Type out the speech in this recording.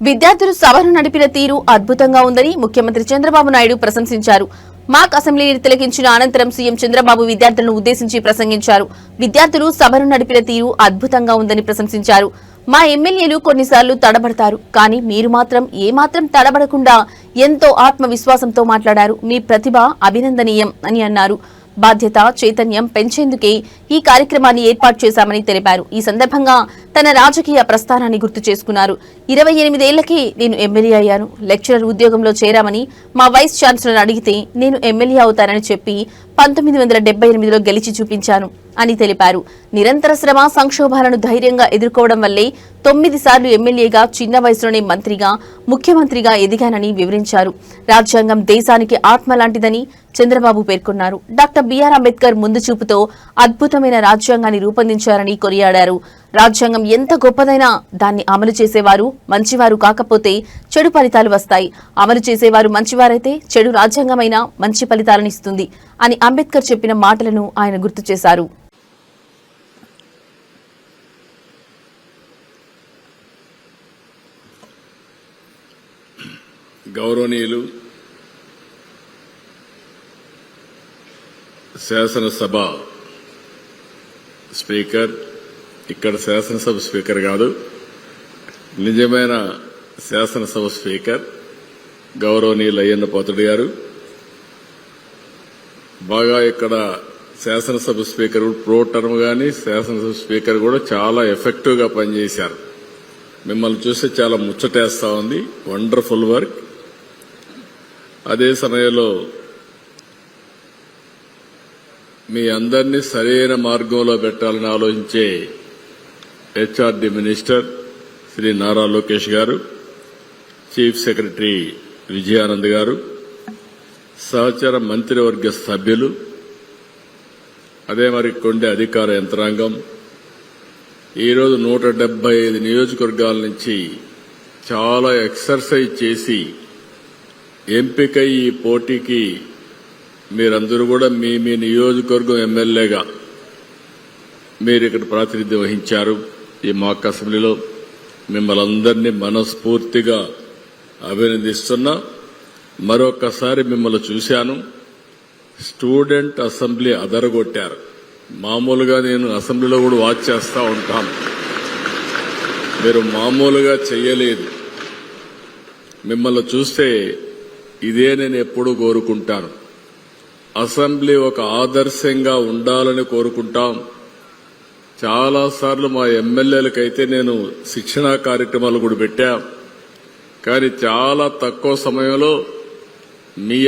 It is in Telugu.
విద్యార్థులు సభను నడిపిన తీరు అద్భుతంగా ఉందని ముఖ్యమంత్రి చంద్రబాబు నాయుడు ప్రశంసించారు. మాక్ అసెంబ్లీని తిలకించిన అనంతరం సీఎం చంద్రబాబు విద్యార్థులను ఉద్దేశించి ప్రసంగించారు. విద్యార్థులు సభను నడిపిన తీరు అద్భుతంగా ఉందని ప్రశంసించారు. మా ఎమ్మెల్యేలు కొన్నిసార్లు తడబడతారు, కానీ మీరు మాత్రం ఏమాత్రం తడబడకుండా ఎంతో ఆత్మవిశ్వాసంతో మాట్లాడారు. మీ ప్రతిభ అభినందనీయం అని అన్నారు. బాధ్యత చైతన్యం పెంచేందుకే ఈ కార్యక్రమాన్ని ఏర్పాటు చేశామని తెలిపారు. ఈ సందర్భంగా తన రాజకీయ ప్రస్థానాన్ని గుర్తు చేసుకున్నారు. 28 ఏళ్లకే నేను ఎమ్మెల్యే అయ్యాను. లెక్చరర్ ఉద్యోగంలో చేరామని మా వైస్ ఛాన్సలర్ అడిగితే నేను ఎమ్మెల్యే అవుతానని చెప్పి 1978లో గెలిచి చూపించాను అని తెలిపారు. నిరంతర శ్రమ సంక్షోభాలను ధైర్యంగా ఎదుర్కోవడం వల్లే 9 సార్లు ఎమ్మెల్యేగా చిన్న వయసులోనే మంత్రిగా ముఖ్యమంత్రిగా ఎదిగానని వివరించారు. రాజ్యాంగం దేశానికి ఆత్మ లాంటిదని చంద్రబాబు పేర్కొన్నారు. డాక్టర్ బిఆర్ అంబేద్కర్ ముందు చూపుతో అద్భుతమైన రాజ్యాంగాన్ని రూపొందించారని కొనియాడారు. రాజ్యాంగం ఎంత గొప్పదైనా దాన్ని అమలు చేసేవారు మంచివారు కాకపోతే చెడు ఫలితాలు వస్తాయి. అమలు చేసేవారు మంచివారైతే చెడు రాజ్యాంగమైనా మంచి ఫలితాలనిస్తుంది అని అంబేద్కర్ చెప్పిన మాటలను ఆయన గుర్తు చేశారు. గౌరవనీయులు శాసనసభ స్పీకర్, ఇక్కడ శాసనసభ స్పీకర్ కాదు, నిజమైన శాసనసభ స్పీకర్ గౌరవనీయులు అయ్యన్న పాత్రుడు గారు, బాగా ఇక్కడ శాసనసభ స్పీకర్ ప్రో టర్మ్ గాని శాసనసభ స్పీకర్ కూడా చాలా ఎఫెక్టివ్ గా పనిచేశారు. మిమ్మల్ని చూస్తే చాలా ముచ్చటేస్తా ఉంది. Wonderful work. అదే సమయంలో మీ అందరినీ సరైన మార్గంలో పెట్టాలని ఆలోచించే హెచ్ఆర్డీ మినిస్టర్ శ్రీ నారా లోకేష్ గారు, చీఫ్ సెక్రటరీ విజయానంద్ గారు, సహచర మంత్రివర్గ సభ్యులు, అదే మరి కొండే అధికార యంత్రాంగం, ఈరోజు 175 నియోజకవర్గాల నుంచి చాలా ఎక్సర్సైజ్ చేసి ఎంపికై ఈ పోటీకి మీరందరూ కూడా మీ మీ నియోజకవర్గం ఎమ్మెల్యేగా మీరు ఇక్కడ ప్రాతినిధ్యం వహించారు. ఈ మాక్ అసెంబ్లీలో మిమ్మల్ని అందరినీ మనస్ఫూర్తిగా అభినందిస్తున్నా. మరొకసారి మిమ్మల్ని చూశాను. స్టూడెంట్ అసెంబ్లీ అదరగొట్టారు. మామూలుగా నేను అసెంబ్లీలో కూడా వాచ్ చేస్తూ ఉంటాను, మీరు మామూలుగా చెయ్యలేదు. మిమ్మల్ని చూస్తే ఇదే నేను ఎప్పుడూ కోరుకుంటాను. అసెంబ్లీ ఒక ఆదర్శంగా ఉండాలని కోరుకుంటాం. చాలాసార్లు మా ఎమ్మెల్యేలకైతే నేను శిక్షణా కార్యక్రమాలు కూడా పెట్టా, కానీ చాలా తక్కువ సమయంలో మీ